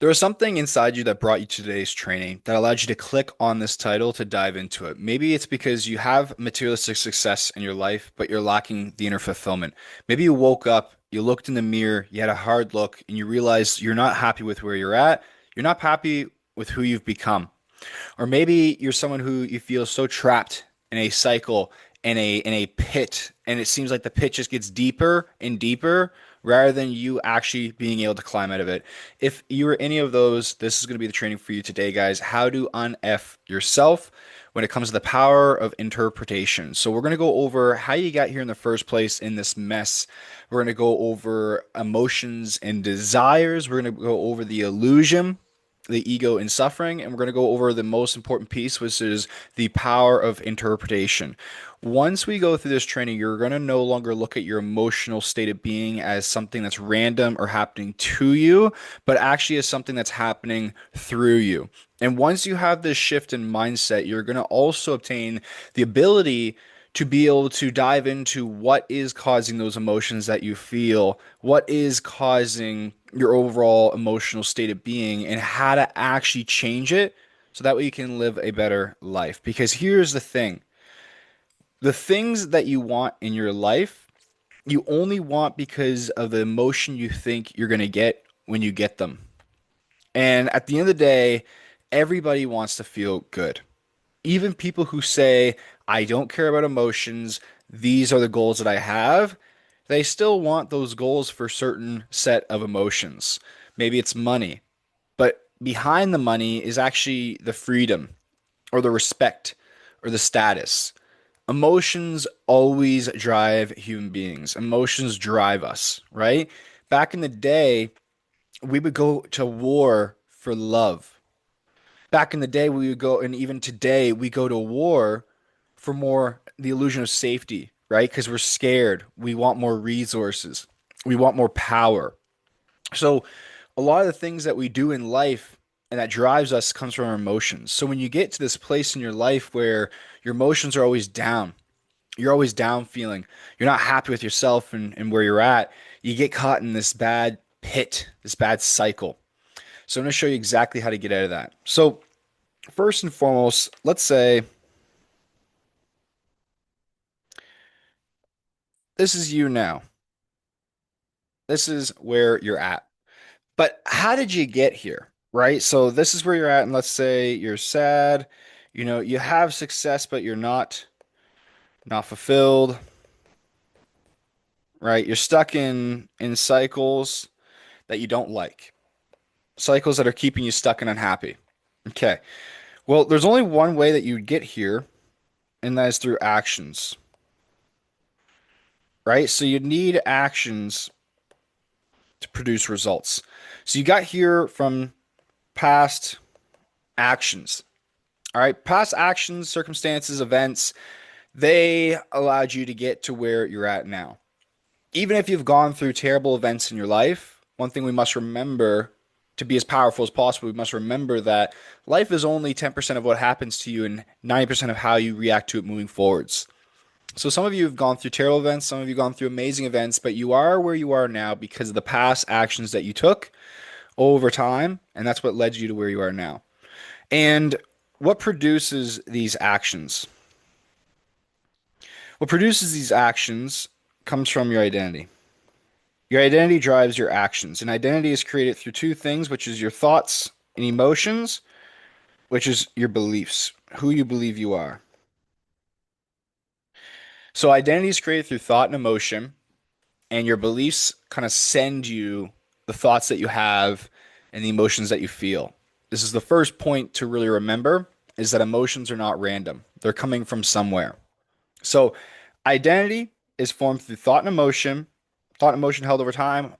There was something inside you that brought you to today's training that allowed you to click on this title to dive into it. Maybe it's because you have materialistic success in your life, but you're lacking the inner fulfillment. Maybe you woke up, you looked in the mirror, you had a hard look, and you realized you're not happy with where you're at. You're not happy with who you've become. Or maybe you're someone who you feel so trapped in a cycle, in a pit, and it seems like the pit just gets deeper and deeper rather than you actually being able to climb out of it. If you were any of those, this is going to be the training for you today, guys. How to un-F yourself when it comes to the power of interpretation. So we're going to go over how you got here in the first place in this mess. We're going to go over emotions and desires. We're going to go over the illusion, the ego and suffering, and we're going to go over the most important piece, which is the power of interpretation. Once we go through this training, you're going to no longer look at your emotional state of being as something that's random or happening to you, but actually as something that's happening through you. And once you have this shift in mindset, you're going to also obtain the ability to be able to dive into what is causing those emotions that you feel, what is causing your overall emotional state of being, and how to actually change it so that way you can live a better life. Because here's the thing, the things that you want in your life, you only want because of the emotion you think you're going to get when you get them. And at the end of the day, everybody wants to feel good. Even people who say, I don't care about emotions, these are the goals that I have, they still want those goals for certain set of emotions. Maybe it's money, but behind the money is actually the freedom or the respect or the status. Emotions always drive human beings. Emotions drive us, right? Back in the day, we would go to war for love. Back in the day, we would go, and even today, we go to war for more the illusion of safety, right? Because we're scared. We want more resources. We want more power. So, a lot of the things that we do in life and that drives us comes from our emotions. So, when you get to this place in your life where your emotions are always down, you're always down feeling, you're not happy with yourself and where you're at, you get caught in this bad pit, this bad cycle. So, I'm going to show you exactly how to get out of that. So, first and foremost, let's say this is you now. This is where you're at. But how did you get here? Right? So this is where you're at, and let's say you're sad, you have success, but you're not fulfilled, right? You're stuck in cycles that you don't like. Cycles that are keeping you stuck and unhappy. Okay. Well, there's only one way that you get here, and that is through actions, right? So you need actions to produce results. So you got here from past actions. All right, past actions, circumstances, events, they allowed you to get to where you're at now. Even if you've gone through terrible events in your life, one thing we must remember to be as powerful as possible, we must remember that life is only 10% of what happens to you and 90% of how you react to it moving forwards. So some of you have gone through terrible events, some of you have gone through amazing events, but you are where you are now because of the past actions that you took over time, and that's what led you to where you are now. And what produces these actions? What produces these actions comes from your identity. Your identity drives your actions, and identity is created through two things, which is your thoughts and emotions, which is your beliefs, who you believe you are. So identity is created through thought and emotion, and your beliefs kind of send you the thoughts that you have and the emotions that you feel. This is the first point to really remember is that emotions are not random. They're coming from somewhere. So identity is formed through thought and emotion. Thought and emotion held over time,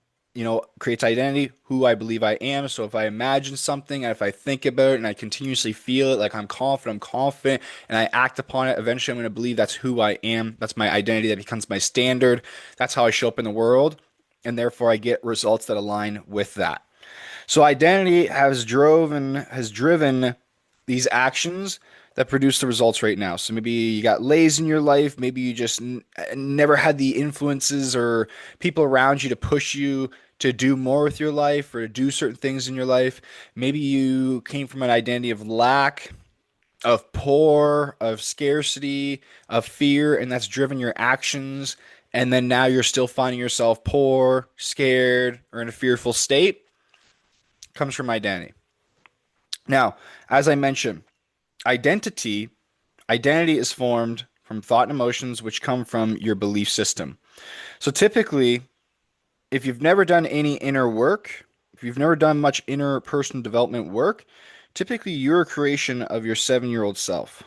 creates identity, who I believe I am. So if I imagine something and if I think about it and I continuously feel it, like I'm confident, and I act upon it, eventually I'm going to believe that's who I am. That's my identity. That becomes my standard. That's how I show up in the world. And therefore I get results that align with that. So identity has driven these actions that produce the results right now. So maybe you got lazy in your life, maybe you just never had the influences or people around you to push you to do more with your life or to do certain things in your life. Maybe you came from an identity of lack, of poor, of scarcity, of fear, and that's driven your actions. And then now you're still finding yourself poor, scared, or in a fearful state. Comes from identity. Now, as I mentioned, identity identity is formed from thought and emotions which come from your belief system. So typically, if you've never done any inner work, if you've never done much inner personal development work, typically you're a creation of your 7-year-old self.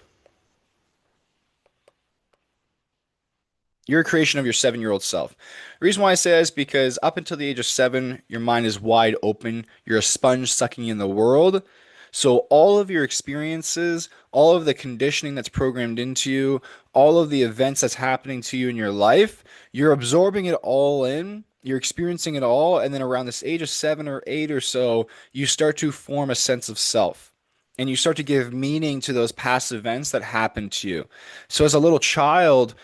You're a creation of your 7-year-old self. The reason why I say that is because up until the age of 7, your mind is wide open. You're a sponge sucking in the world. So all of your experiences, all of the conditioning that's programmed into you, all of the events that's happening to you in your life, you're absorbing it all in. You're experiencing it all. And then around this age of 7 or 8 or so, you start to form a sense of self. And you start to give meaning to those past events that happened to you. So as a little child,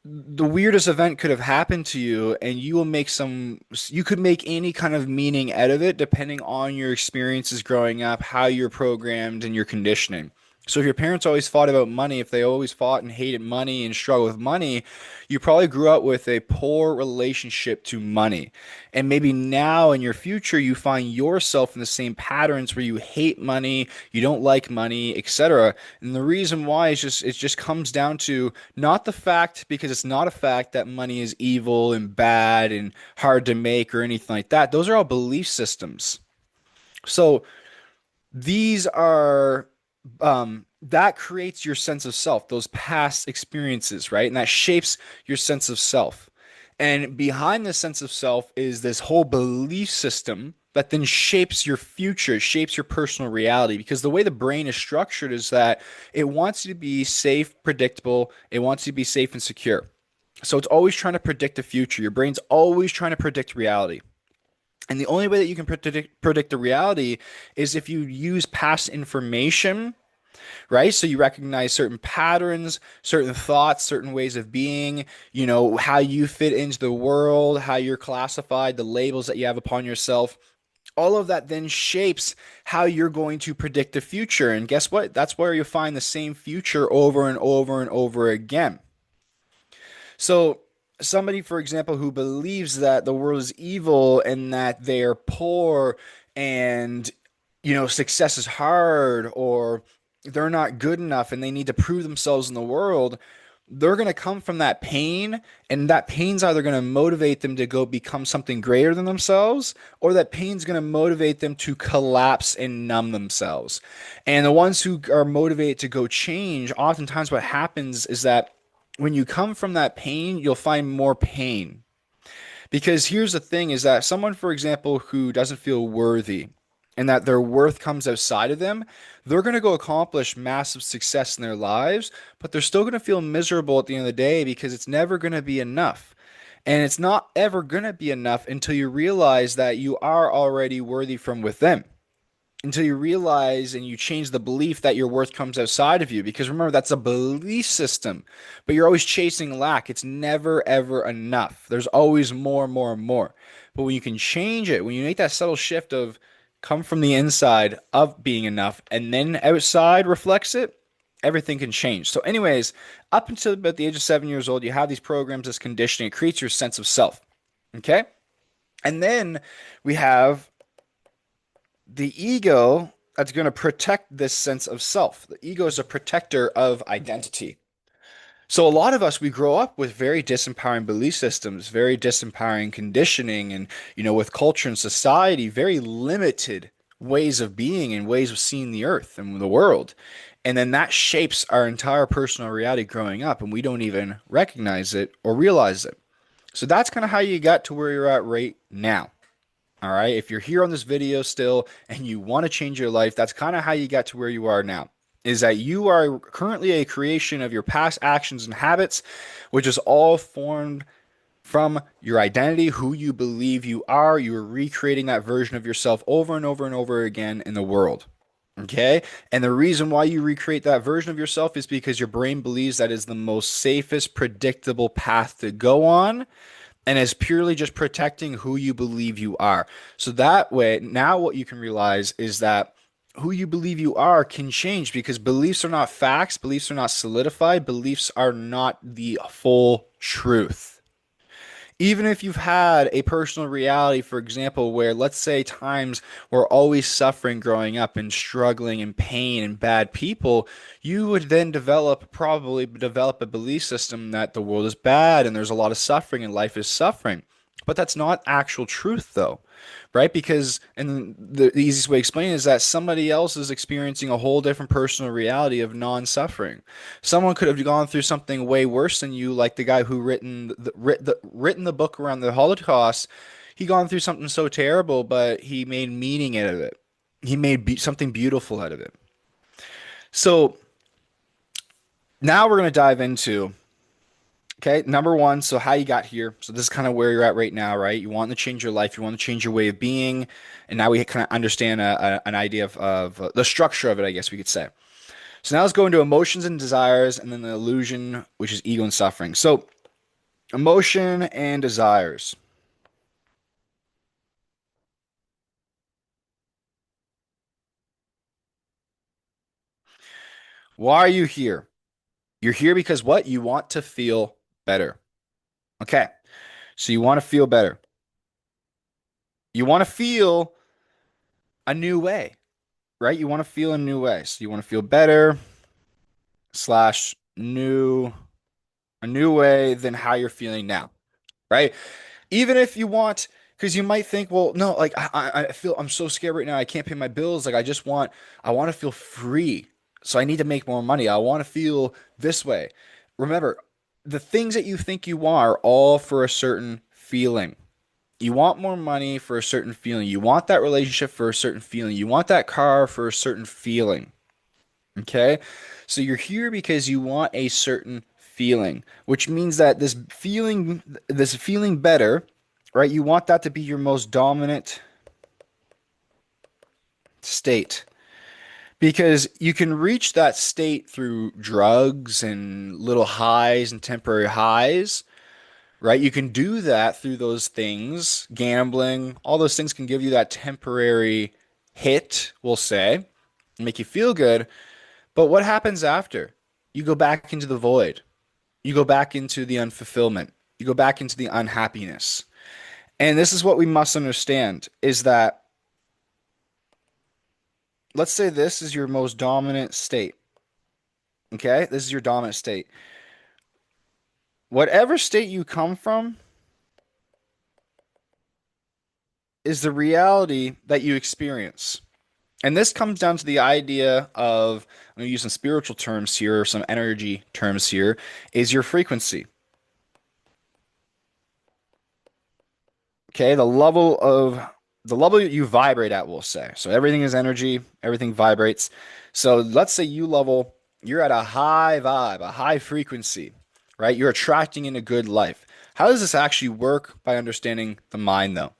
the weirdest event could have happened to you and you could make any kind of meaning out of it depending on your experiences growing up, how you're programmed and your conditioning. So if your parents always fought about money, if they always fought and hated money and struggled with money, you probably grew up with a poor relationship to money. And maybe now in your future you find yourself in the same patterns where you hate money, you don't like money, etc. And the reason why is just it just comes down to not the fact, because it's not a fact that money is evil and bad and hard to make or anything like that. Those are all belief systems. So these are that creates your sense of self, those past experiences, right? And that shapes your sense of self. And behind this sense of self is this whole belief system that then shapes your future, shapes your personal reality. Because the way the brain is structured is that it wants you to be safe, predictable, it wants you to be safe and secure. So it's always trying to predict the future. Your brain's always trying to predict reality. And the only way that you can predict the reality is if you use past information, right? So you recognize certain patterns, certain thoughts, certain ways of being, how you fit into the world, how you're classified, the labels that you have upon yourself. All of that then shapes how you're going to predict the future. And guess what? That's where you find the same future over and over and over again. So, somebody, for example, who believes that the world is evil and that they're poor and, success is hard or they're not good enough and they need to prove themselves in the world, they're going to come from that pain, and that pain's either going to motivate them to go become something greater than themselves, or that pain's going to motivate them to collapse and numb themselves. And the ones who are motivated to go change, oftentimes what happens is that when you come from that pain, you'll find more pain. Because here's the thing is that someone, for example, who doesn't feel worthy and that their worth comes outside of them, they're going to go accomplish massive success in their lives, but they're still going to feel miserable at the end of the day because it's never going to be enough. And it's not ever going to be enough until you realize that you are already worthy from within, until you realize and you change the belief that your worth comes outside of you. Because remember, that's a belief system, but you're always chasing lack. It's never, ever enough. There's always more, more, and more. But when you can change it, when you make that subtle shift of come from the inside of being enough and then outside reflects it, everything can change. So, anyways, up until about the age of 7 years old, you have these programs, this conditioning, it creates your sense of self. Okay. And then we have the ego that's going to protect this sense of self. The ego is a protector of identity. So a lot of us, we grow up with very disempowering belief systems, very disempowering conditioning, and with culture and society, very limited ways of being and ways of seeing the earth and the world. And then that shapes our entire personal reality growing up, and we don't even recognize it or realize it. So that's kind of how you got to where you're at right now. All right. If you're here on this video still and you want to change your life, that's kind of how you got to where you are now. Is that you are currently a creation of your past actions and habits, which is all formed from your identity, who you believe you are. You are recreating that version of yourself over and over and over again in the world. Okay. And the reason why you recreate that version of yourself is because your brain believes that is the most safest, predictable path to go on, and as purely just protecting who you believe you are. So that way, now what you can realize is that who you believe you are can change because beliefs are not facts, beliefs are not solidified, beliefs are not the full truth. Even if you've had a personal reality, for example, where let's say times were always suffering growing up and struggling and pain and bad people, you would then probably develop a belief system that the world is bad and there's a lot of suffering and life is suffering. But that's not actual truth, though, right? Because, and the easiest way to explain it is that somebody else is experiencing a whole different personal reality of non-suffering. Someone could have gone through something way worse than you, like the guy who written the book around the Holocaust. He gone through something so terrible, but he made meaning out of it. He made something beautiful out of it. So now we're going to dive into, okay, number one, so how you got here. So this is kind of where you're at right now, right? You want to change your life, you want to change your way of being, and now we kind of understand an idea of the structure of it, I guess we could say. So now let's go into emotions and desires, and then the illusion, which is ego and suffering. So emotion and desires. Why are you here? You're here because what? You want to feel better. Okay. So you want to feel better. You want to feel a new way, right? You want to feel a new way. So you want to feel better slash new, a new way than how you're feeling now, right? Even if you want, because you might think, well, no, like I feel I'm so scared right now. I can't pay my bills. Like I want to feel free. So I need to make more money. I want to feel this way. Remember, the things that you think you want are all for a certain feeling. You want more money for a certain feeling. You want that relationship for a certain feeling. You want that car for a certain feeling. Okay? So you're here because you want a certain feeling, which means that this feeling better, right? You want that to be your most dominant state because you can reach that state through drugs and little highs and temporary highs, right? You can do that through those things, gambling, all those things can give you that temporary hit, we'll say, make you feel good. But what happens after? You go back into the void. You go back into the unfulfillment. You go back into the unhappiness. And this is what we must understand is that let's say this is your most dominant state. Okay? This is your dominant state. Whatever state you come from is the reality that you experience. And this comes down to the idea of, I'm going to use some spiritual terms here, some energy terms here, is your frequency. Okay, the level you vibrate at, we'll say. So everything is energy, everything vibrates. So let's say you're at a high vibe, a high frequency, right? You're attracting in a good life. How does this actually work by understanding the mind, though?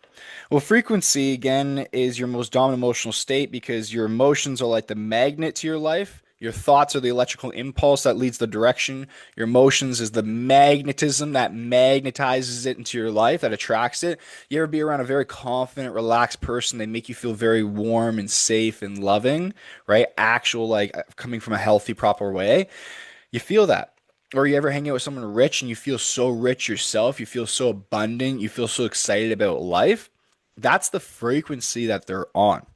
Well, frequency, again, is your most dominant emotional state because your emotions are like the magnet to your life. Your thoughts are the electrical impulse that leads the direction. Your emotions is the magnetism that magnetizes it into your life, that attracts it. You ever be around a very confident, relaxed person? They make you feel very warm and safe and loving, right? Actual, like coming from a healthy, proper way. You feel that. Or you ever hang out with someone rich and you feel so rich yourself, you feel so abundant, you feel so excited about life. That's the frequency that they're on.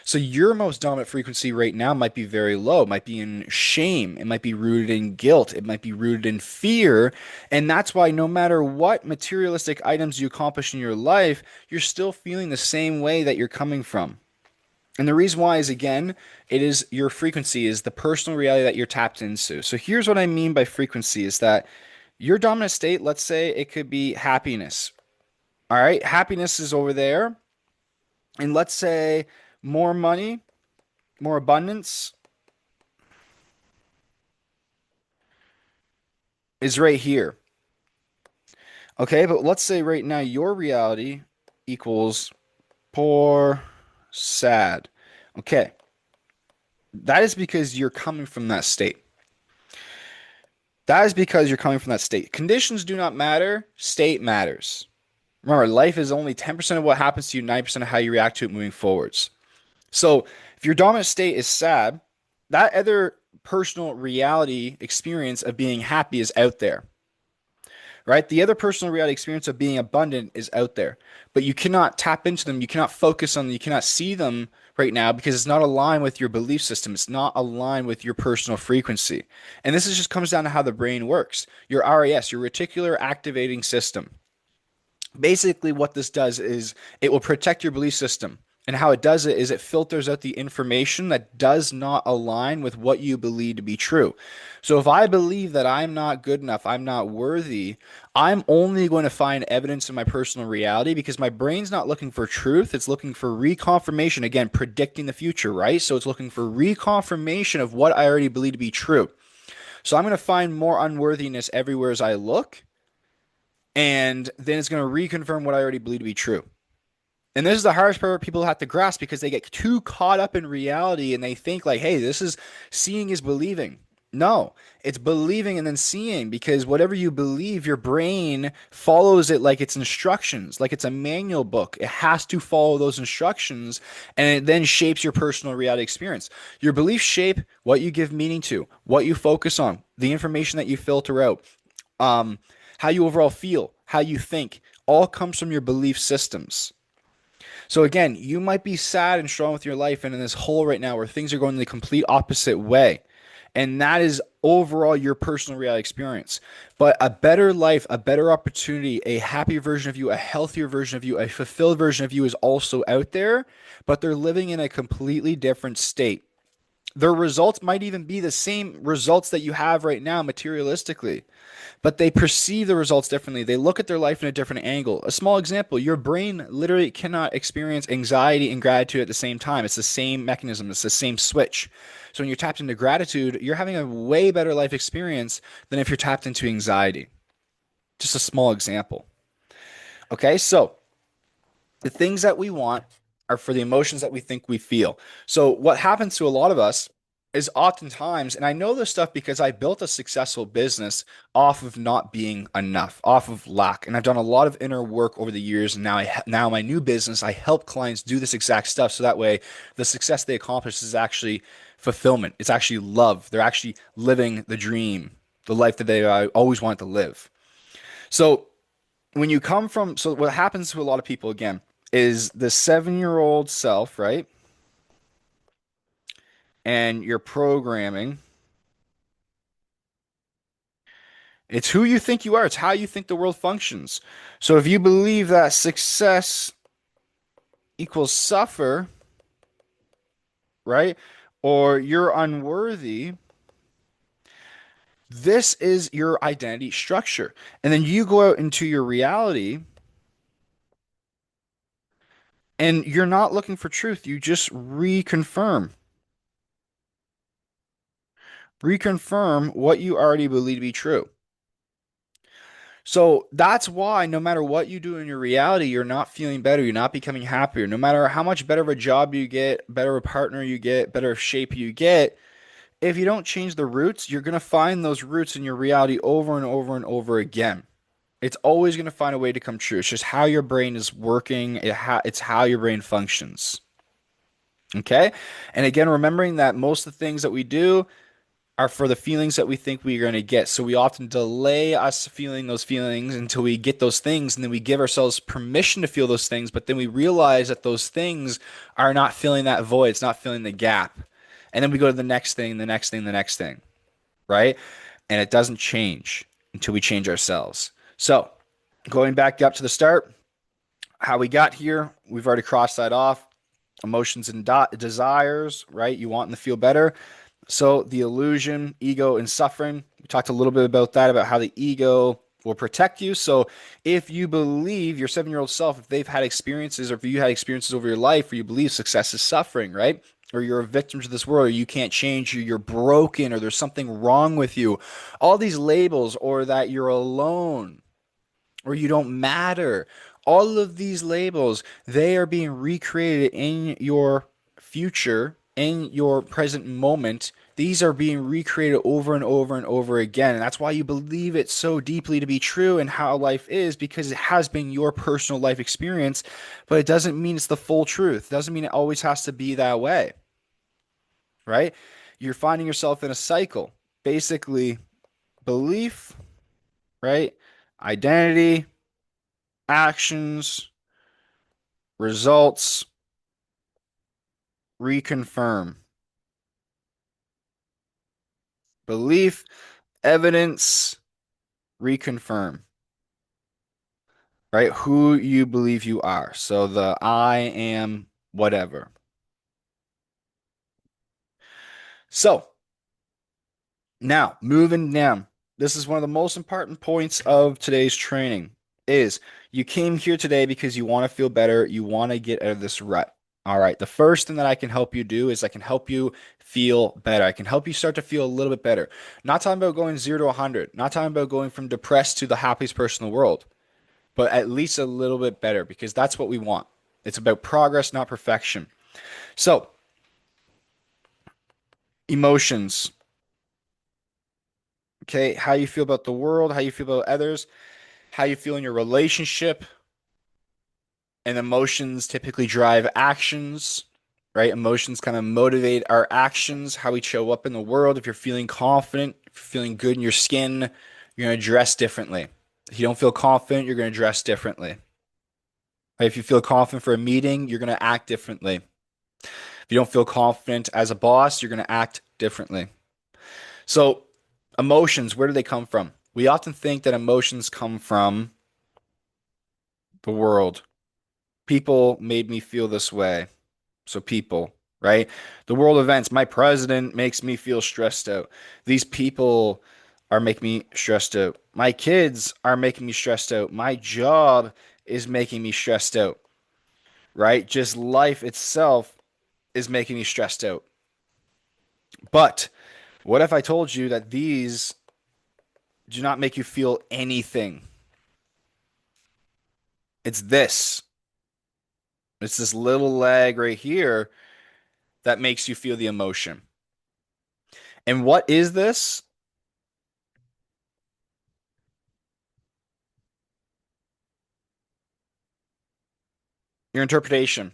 So your most dominant frequency right now might be very low, it might be in shame, it might be rooted in guilt, it might be rooted in fear. And that's why no matter what materialistic items you accomplish in your life, you're still feeling the same way that you're coming from. And the reason why is again, it is your frequency is the personal reality that you're tapped into. So here's what I mean by frequency is that your dominant state, let's say it could be happiness. All right, happiness is over there. And let's say more money, more abundance is right here. Okay, but let's say right now your reality equals poor, sad. Okay, that is because you're coming from that state. That is because you're coming from that state. Conditions do not matter, state matters. Remember, life is only 10% of what happens to you, 90% of how you react to it moving forwards. So if your dominant state is sad, that other personal reality experience of being happy is out there, right? The other personal reality experience of being abundant is out there, but you cannot tap into them. You cannot focus on them. You cannot see them right now because it's not aligned with your belief system. It's not aligned with your personal frequency. And this is just comes down to how the brain works. Your RAS, your reticular activating system. Basically, what this does is it will protect your belief system. And how it does it is it filters out the information that does not align with what you believe to be true. So if I believe that I'm not good enough, I'm not worthy, I'm only going to find evidence in my personal reality because my brain's not looking for truth. It's looking for reconfirmation. Again, predicting the future, right? So it's looking for reconfirmation of what I already believe to be true. So I'm going to find more unworthiness everywhere as I look. And then it's going to reconfirm what I already believe to be true. And this is the hardest part people have to grasp because they get too caught up in reality and they think like, hey, this is seeing is believing. No, it's believing and then seeing because whatever you believe, your brain follows it like it's instructions, like it's a manual book. It has to follow those instructions and it then shapes your personal reality experience. Your beliefs shape what you give meaning to, what you focus on, the information that you filter out, um, how you overall feel, how you think, all comes from your belief systems. So again, you might be sad and strong with your life and in this hole right now where things are going the complete opposite way. And that is overall your personal reality experience. But a better life, a better opportunity, a happier version of you, a healthier version of you, a fulfilled version of you is also out there, but they're living in a completely different state. Their results might even be the same results that you have right now materialistically, but they perceive the results differently. They look at their life in a different angle. A small example, your brain literally cannot experience anxiety and gratitude at the same time. It's the same mechanism, it's the same switch. So when you're tapped into gratitude, you're having a way better life experience than if you're tapped into anxiety. Just a small example. Okay, so the things that we want are for the emotions that we think we feel. So what happens to a lot of us is oftentimes, and I know this stuff because I built a successful business off of not being enough, off of lack, and I've done a lot of inner work over the years. And now my new business, I help clients do this exact stuff, so that way the success they accomplish is actually fulfillment. It's actually love. They're actually living the dream, the life that they always wanted to live. So when you come from, so what happens to a lot of people again is the 7-year-old self, right? And your programming. It's who you think you are. It's how you think the world functions. So if you believe that success equals suffer, right? Or you're unworthy, this is your identity structure. And then you go out into your reality and you're not looking for truth. You just reconfirm what you already believe to be true. So that's why no matter what you do in your reality, you're not feeling better, you're not becoming happier. No matter how much better of a job you get, better a partner you get, better shape you get, if you don't change the roots, you're going to find those roots in your reality over and over and over again. It's always going to find a way to come true. It's just how your brain is working, it's how your brain functions. Okay? And again, remembering that most of the things that we do are for the feelings that we think we're going to get. So we often delay us feeling those feelings until we get those things, and then we give ourselves permission to feel those things, but then we realize that those things are not filling that void, it's not filling the gap. And then we go to the next thing, the next thing, the next thing, right? And it doesn't change until we change ourselves. So going back up to the start, how we got here, we've already crossed that off. Emotions and desires, right? You want them to feel better. So the illusion, ego, and suffering. We talked a little bit about that, about how the ego will protect you. So if you believe your 7-year-old self, if they've had experiences, or if you had experiences over your life where you believe success is suffering, right? Or you're a victim to this world, or you can't change, or you're broken, or there's something wrong with you. All these labels, or that you're alone, or you don't matter. All of these labels, they are being recreated in your future in your present moment, these are being recreated over and over and over again. And that's why you believe it so deeply to be true and how life is, because it has been your personal life experience, but it doesn't mean it's the full truth. It doesn't mean it always has to be that way, right? You're finding yourself in a cycle. Basically, belief, right? Identity, actions, results, reconfirm. Belief, evidence, reconfirm, right? Who you believe you are. So the I am whatever. So now moving down. This is one of the most important points of today's training is you came here today because you want to feel better. You want to get out of this rut. All right. The first thing that I can help you do is I can help you feel better. I can help you start to feel a little bit better. Not talking about going 0 to 100, not talking about going from depressed to the happiest person in the world, but at least a little bit better because that's what we want. It's about progress, not perfection. So, emotions, okay? How you feel about the world, how you feel about others, how you feel in your relationship, and emotions typically drive actions, right? Emotions kind of motivate our actions, how we show up in the world. If you're feeling confident, if you're feeling good in your skin, you're going to dress differently. If you don't feel confident, you're going to dress differently. Right? If you feel confident for a meeting, you're going to act differently. If you don't feel confident as a boss, you're going to act differently. So, emotions, where do they come from? We often think that emotions come from the world. People made me feel this way. So, people, right? The world events, my president makes me feel stressed out. These people are making me stressed out. My kids are making me stressed out. My job is making me stressed out, right? Just life itself is making me stressed out. But what if I told you that these do not make you feel anything? It's this. It's this little leg right here that makes you feel the emotion. And what is this? Your interpretation.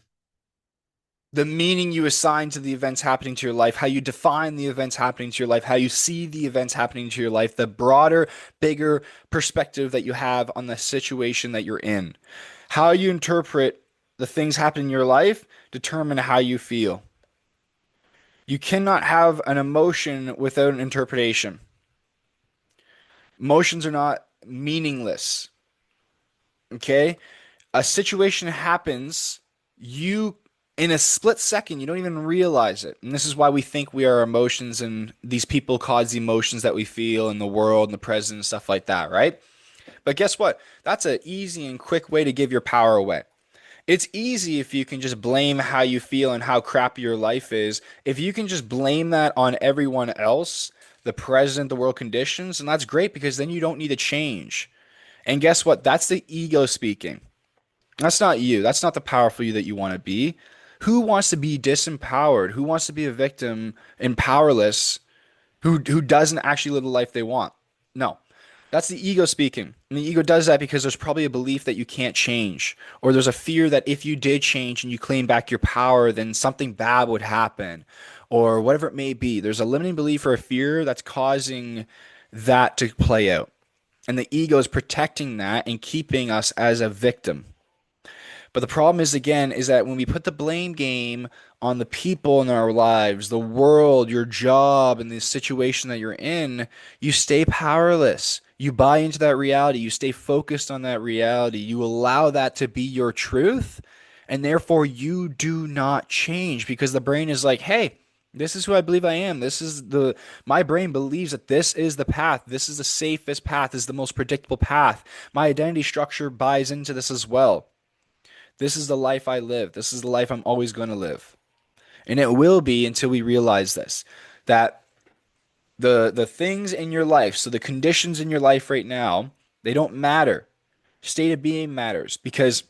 The meaning you assign to the events happening to your life, how you define the events happening to your life, how you see the events happening to your life, the broader, bigger perspective that you have on the situation that you're in. How you interpret the things happening in your life determine how you feel. You cannot have an emotion without an interpretation. Emotions are not meaningless. Okay? A situation happens, you in a split second, you don't even realize it. And this is why we think we are emotions and these people cause the emotions that we feel in the world and the present and stuff like that, right? But guess what? That's an easy and quick way to give your power away. It's easy if you can just blame how you feel and how crappy your life is. If you can just blame that on everyone else, the president, the world conditions, and that's great because then you don't need to change. And guess what? That's the ego speaking. That's not you. That's not the powerful you that you want to be. Who wants to be disempowered? Who wants to be a victim and powerless? Who doesn't actually live the life they want? No. That's the ego speaking. And the ego does that because there's probably a belief that you can't change, or there's a fear that if you did change and you claim back your power, then something bad would happen, or whatever it may be. There's a limiting belief or a fear that's causing that to play out. And the ego is protecting that and keeping us as a victim. But the problem is, again, is that when we put the blame game on the people in our lives, the world, your job, and the situation that you're in, you stay powerless. You buy into that reality. You stay focused on that reality. You allow that to be your truth. And therefore, you do not change because the brain is like, hey, this is who I believe I am. My brain believes that this is the path. This is the safest path. This is the most predictable path. My identity structure buys into this as well. This is the life I live. This is the life I'm always going to live. And it will be until we realize this, that the things in your life, so the conditions in your life right now, they don't matter. State of being matters because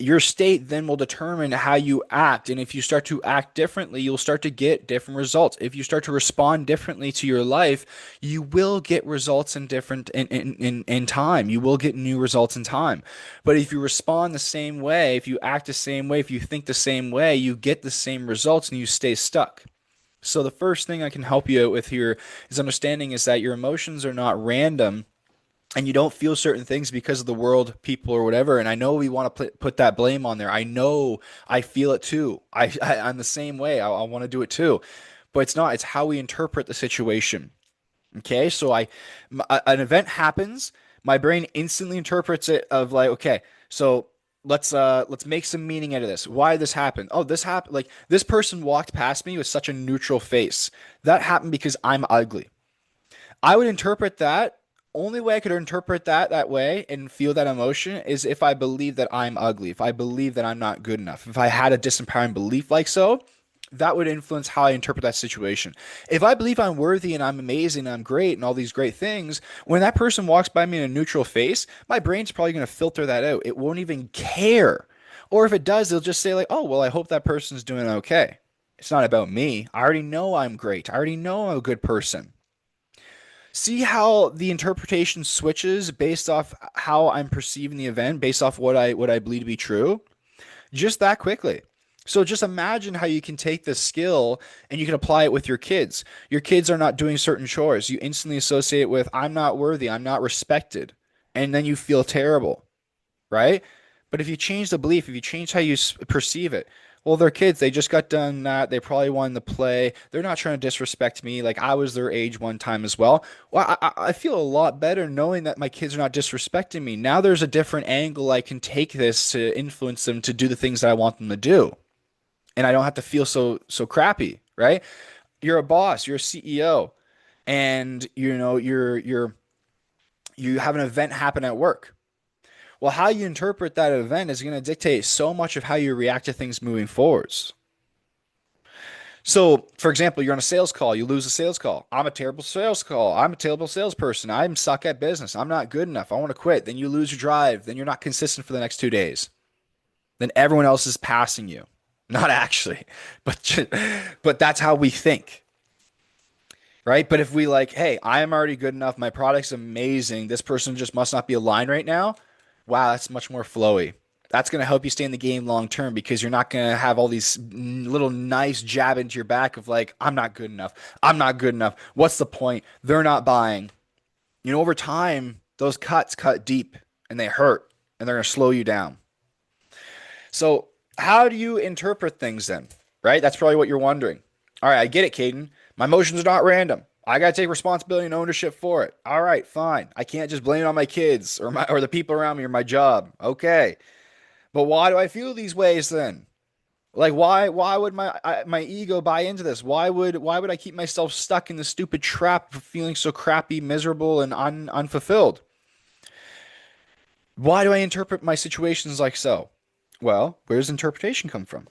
Your state then will determine how you act. And if you start to act differently, you'll start to get different results. If you start to respond differently to your life, you will get results in different in time. You will get new results in time. But if you respond the same way, if you act the same way, if you think the same way, you get the same results and you stay stuck. So the first thing I can help you out with here is understanding is that your emotions are not random and you don't feel certain things because of the world, people, or whatever. And I know we want to put that blame on there. I know I feel it too. I'm the same way. I want to do it too, but it's not. It's how we interpret the situation. Okay, so an event happens. My brain instantly interprets it of like, okay, so let's make some meaning out of this. Why this happened? Oh, this happened. Like this person walked past me with such a neutral face. That happened because I'm ugly. I would interpret that. Only way I could interpret that way and feel that emotion is if I believe that I'm ugly, if I believe that I'm not good enough, if I had a disempowering belief like so, that would influence how I interpret that situation. If I believe I'm worthy and I'm amazing and I'm great and all these great things, when that person walks by me in a neutral face, my brain's probably going to filter that out. It won't even care. Or if it does, it'll just say like, "Oh, well, I hope that person's doing okay." It's not about me. I already know I'm great. I already know I'm a good person. See how the interpretation switches based off how I'm perceiving the event, based off what I believe to be true, just that quickly. So just imagine how you can take this skill and you can apply it with your kids. Your kids are not doing certain chores. You instantly associate it with I'm not worthy, I'm not respected, and then you feel terrible, right? But if you change the belief, if you change how you perceive it, well, they're kids. They just got done that. They probably wanted to play. They're not trying to disrespect me. Like I was their age one time as well. Well, I feel a lot better knowing that my kids are not disrespecting me. Now there's a different angle I can take this to influence them to do the things that I want them to do. And I don't have to feel so crappy, right? You're a boss, you're a CEO, and you have an event happen at work. Well, how you interpret that event is going to dictate so much of how you react to things moving forwards. So, for example, you're on a sales call, you lose a sales call. I'm a terrible sales call. I'm a terrible salesperson. I'm suck at business. I'm not good enough. I want to quit. Then you lose your drive. Then you're not consistent for the next 2 days. Then everyone else is passing you. Not actually, but but that's how we think, right? But if we like, hey, I am already good enough. My product's amazing. This person just must not be aligned right now. Wow, that's much more flowy. That's going to help you stay in the game long term because you're not going to have all these little nice jab into your back of like, I'm not good enough. I'm not good enough. What's the point? They're not buying. Over time, those cuts cut deep and they hurt and they're going to slow you down. So, how do you interpret things then? Right? That's probably what you're wondering. All right, I get it, Caden. My emotions are not random. I got to take responsibility and ownership for it. All right, fine. I can't just blame it on my kids or the people around me or my job. Okay. But why do I feel these ways then? Like why would my ego buy into this? Why would I keep myself stuck in this stupid trap of feeling so crappy, miserable and unfulfilled? Why do I interpret my situations like so? Well, where does interpretation come from?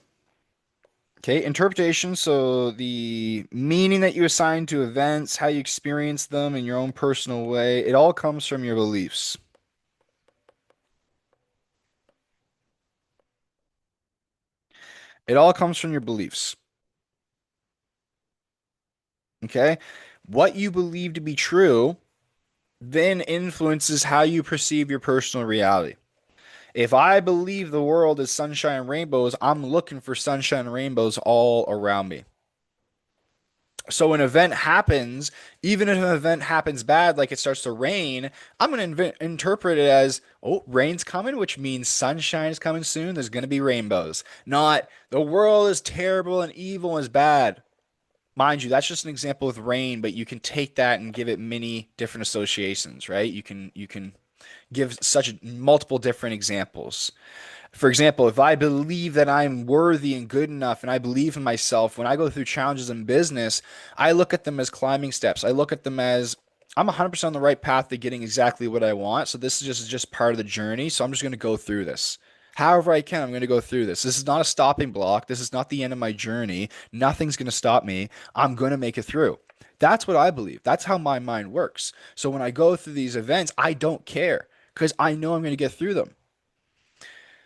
Okay, interpretation, so the meaning that you assign to events, how you experience them in your own personal way, it all comes from your beliefs. It all comes from your beliefs. Okay? What you believe to be true then influences how you perceive your personal reality. If I believe the world is sunshine and rainbows, I'm looking for sunshine and rainbows all around me. So an event happens, even if an event happens bad, like it starts to rain, I'm going to interpret it as, oh, rain's coming, which means sunshine is coming soon. There's going to be rainbows. Not the world is terrible and evil is bad. Mind you, that's just an example with rain, but you can take that and give it many different associations, right? You can give such multiple different examples. For example, if I believe that I'm worthy and good enough and I believe in myself, when I go through challenges in business, I look at them as climbing steps. I look at them as I'm 100% on the right path to getting exactly what I want. So this is just part of the journey. So I'm just going to go through this. However I can, I'm going to go through this. This is not a stopping block. This is not the end of my journey. Nothing's going to stop me. I'm going to make it through. That's what I believe. That's how my mind works. So when I go through these events, I don't care because I know I'm going to get through them.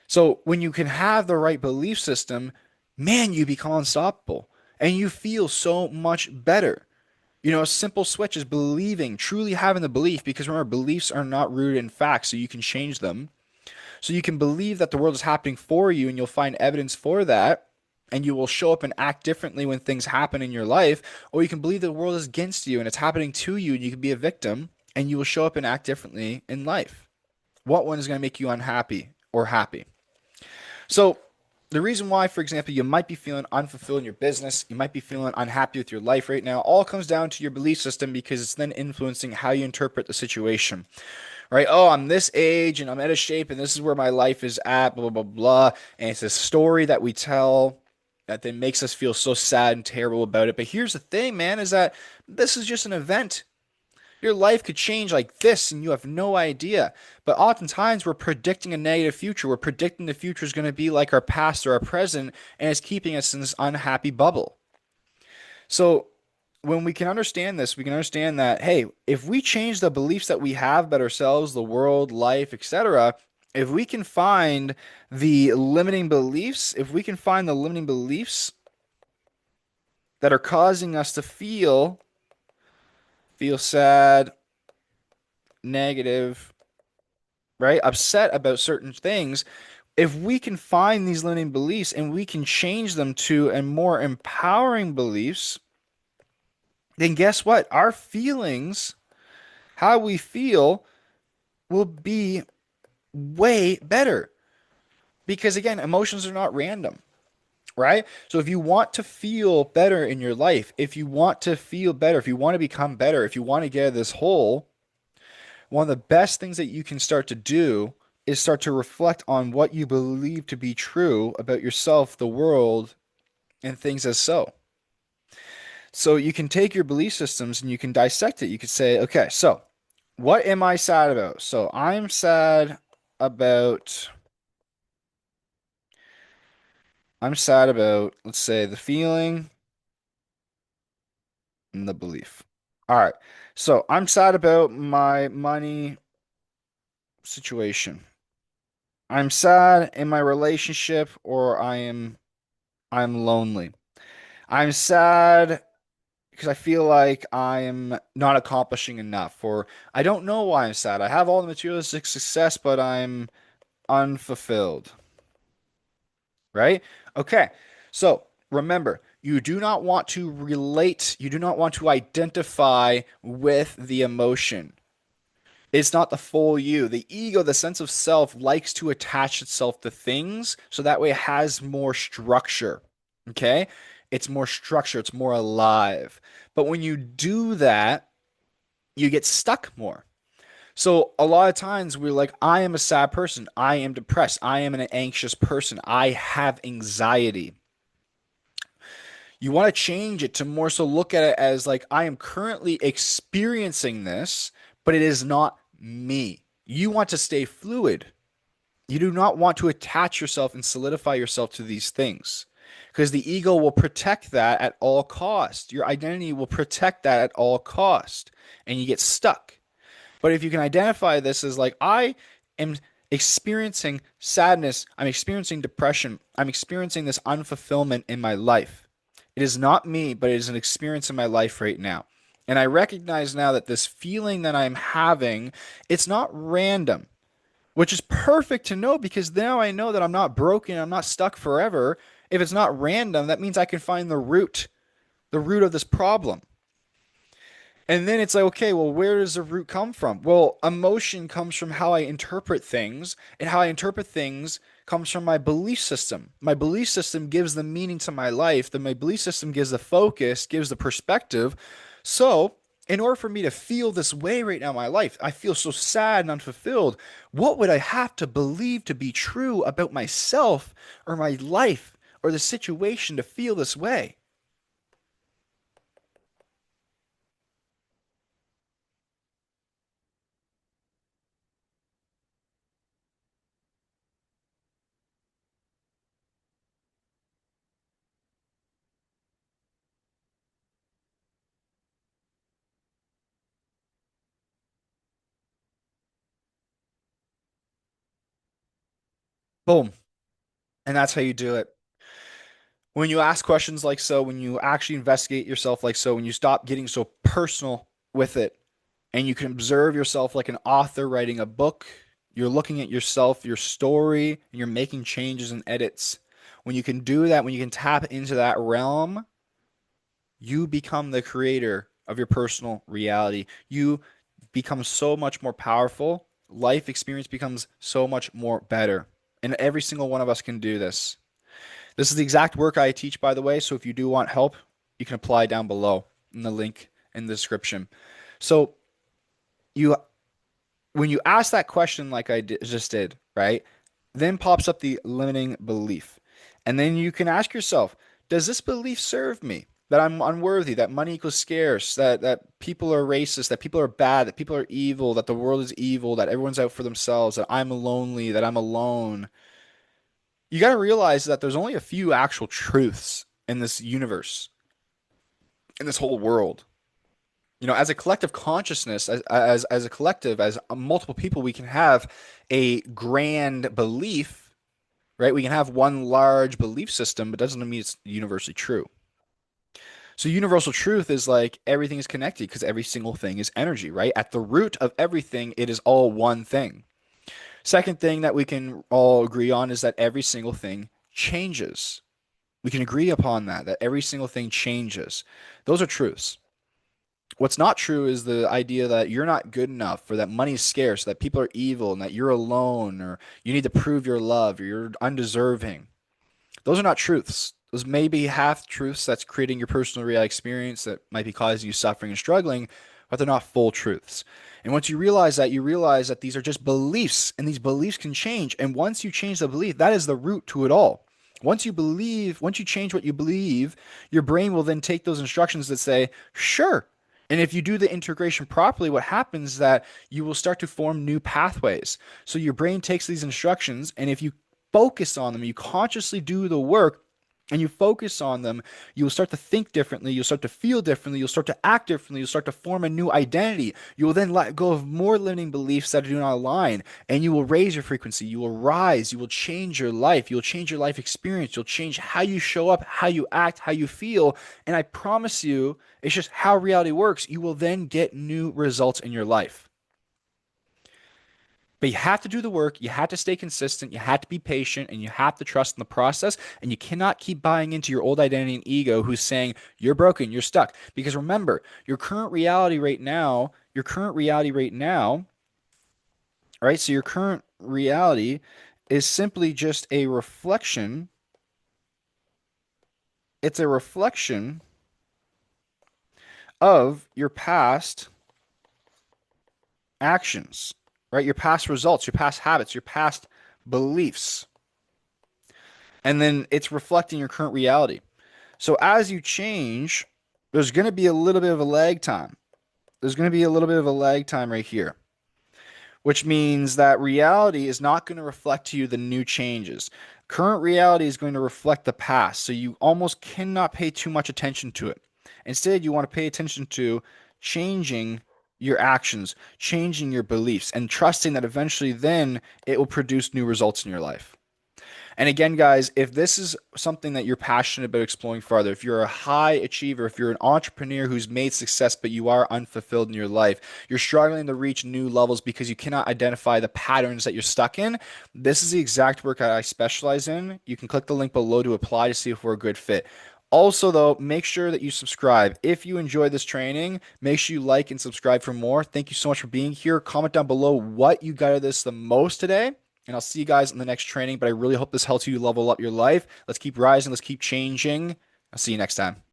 So when you can have the right belief system, man, you become unstoppable and you feel so much better. You know, a simple switch is believing, truly having the belief, because remember, beliefs are not rooted in facts, so you can change them. So you can believe that the world is happening for you and you'll find evidence for that. And you will show up and act differently when things happen in your life. Or you can believe the world is against you and it's happening to you and you can be a victim and you will show up and act differently in life. What one is going to make you unhappy or happy? So, the reason why, for example, you might be feeling unfulfilled in your business, you might be feeling unhappy with your life right now, all comes down to your belief system because it's then influencing how you interpret the situation, right? Oh, I'm this age and I'm out of shape and this is where my life is at, blah, blah, blah, blah. And it's a story that we tell that then makes us feel so sad and terrible about it. But here's the thing, man, is that this is just an event. Your life could change like this and you have no idea. But oftentimes we're predicting a negative future. We're predicting the future is going to be like our past or our present, and it's keeping us in this unhappy bubble. So when we can understand this, we can understand that, hey, if we change the beliefs that we have about ourselves, the world, life, etc., if we can find the limiting beliefs, if we can find the limiting beliefs that are causing us to feel sad, negative, right? Upset about certain things, if we can find these limiting beliefs and we can change them to a more empowering beliefs, then guess what? Our feelings, how we feel, will be way better. Because again, emotions are not random, right? So if you want to feel better in your life, if you want to feel better, if you want to become better, if you want to get out of this hole, one of the best things that you can start to do is start to reflect on what you believe to be true about yourself, the world, and things as so. So you can take your belief systems and you can dissect it. You could say, okay, so what am I sad about? So I'm sad about let's say the feeling and the belief. All right. So I'm sad about my money situation. I'm sad in my relationship or I'm lonely. I'm sad because I feel like I'm not accomplishing enough, or I don't know why I'm sad. I have all the materialistic success, but I'm unfulfilled, right? Okay. So remember, you do not want to relate, you do not want to identify with the emotion. It's not the full you. The ego, the sense of self, likes to attach itself to things so that way it has more structure. Okay? It's more structure, it's more alive. But when you do that, you get stuck more. So a lot of times we're like, I am a sad person. I am depressed. I am an anxious person. I have anxiety. You want to change it to more so look at it as like, I am currently experiencing this, but it is not me. You want to stay fluid. You do not want to attach yourself and solidify yourself to these things because the ego will protect that at all cost. Your identity will protect that at all cost and you get stuck. But if you can identify this as like, I am experiencing sadness, I'm experiencing depression, I'm experiencing this unfulfillment in my life. It is not me, but it is an experience in my life right now. And I recognize now that this feeling that I'm having, it's not random, which is perfect to know because now I know that I'm not broken, I'm not stuck forever. If it's not random, that means I can find the root of this problem. And then it's like, okay, well, where does the root come from? Well, emotion comes from how I interpret things, and how I interpret things comes from my belief system. My belief system gives the meaning to my life, then my belief system gives the focus, gives the perspective. So, in order for me to feel this way right now in my life, I feel so sad and unfulfilled. What would I have to believe to be true about myself or my life or the situation to feel this way? Boom. And that's how you do it. When you ask questions like so, when you actually investigate yourself like so, when you stop getting so personal with it, and you can observe yourself like an author writing a book, you're looking at yourself, your story, and you're making changes and edits. When you can do that, when you can tap into that realm, you become the creator of your personal reality. You become so much more powerful. Life experience becomes so much more better. And every single one of us can do this. This is the exact work I teach, by the way. So if you do want help, you can apply down below in the link in the description. So you, when you ask that question, like just did, right? Then pops up the limiting belief. And then you can ask yourself, does this belief serve me? That I'm unworthy, that money equals scarce, that people are racist, that people are bad, that people are evil, that the world is evil, that everyone's out for themselves, that I'm lonely, that I'm alone. You got to realize that there's only a few actual truths in this universe, in this whole world. As a collective consciousness, as a collective, as multiple people, we can have a grand belief, right? We can have one large belief system, but doesn't mean it's universally true. So universal truth is like everything is connected because every single thing is energy, right? At the root of everything, it is all one thing. Second thing that we can all agree on is that every single thing changes. We can agree upon that every single thing changes. Those are truths. What's not true is the idea that you're not good enough, or that money is scarce, that people are evil, and that you're alone, or you need to prove your love, or you're undeserving. Those are not truths. Those may be half truths that's creating your personal reality experience that might be causing you suffering and struggling, but they're not full truths. And once you realize that these are just beliefs, and these beliefs can change. And once you change the belief, that is the root to it all. Once you change what you believe, your brain will then take those instructions that say, sure. And if you do the integration properly, what happens is that you will start to form new pathways. So your brain takes these instructions, and if you focus on them, you consciously do the work, and you focus on them, you'll start to think differently, you'll start to feel differently, you'll start to act differently, you'll start to form a new identity. You will then let go of more limiting beliefs that do not align, and you will raise your frequency, you will rise, you will change your life, you'll change your life experience, you'll change how you show up, how you act, how you feel. And I promise you, it's just how reality works. You will then get new results in your life. But you have to do the work, you have to stay consistent, you have to be patient, and you have to trust in the process. And you cannot keep buying into your old identity and ego who's saying you're broken, you're stuck. Because remember, all right? So your current reality is simply just a reflection. It's a reflection of your past actions, right? Your past results, your past habits, your past beliefs. And then it's reflecting your current reality. So as you change, there's going to be a little bit of a lag time. There's going to be a little bit of a lag time right here, which means that reality is not going to reflect to you the new changes. Current reality is going to reflect the past. So you almost cannot pay too much attention to it. Instead, you want to pay attention to changing your actions, changing your beliefs, and trusting that eventually then it will produce new results in your life. And again, guys, if this is something that you're passionate about exploring farther, if you're a high achiever, if you're an entrepreneur who's made success, but you are unfulfilled in your life, you're struggling to reach new levels because you cannot identify the patterns that you're stuck in, this is the exact work I specialize in. You can click the link below to apply to see if we're a good fit. Also, though, make sure that you subscribe. If you enjoy this training, make sure you like and subscribe for more. Thank you so much for being here. Comment down below what you got out of this the most today. And I'll see you guys in the next training. But I really hope this helps you level up your life. Let's keep rising. Let's keep changing. I'll see you next time.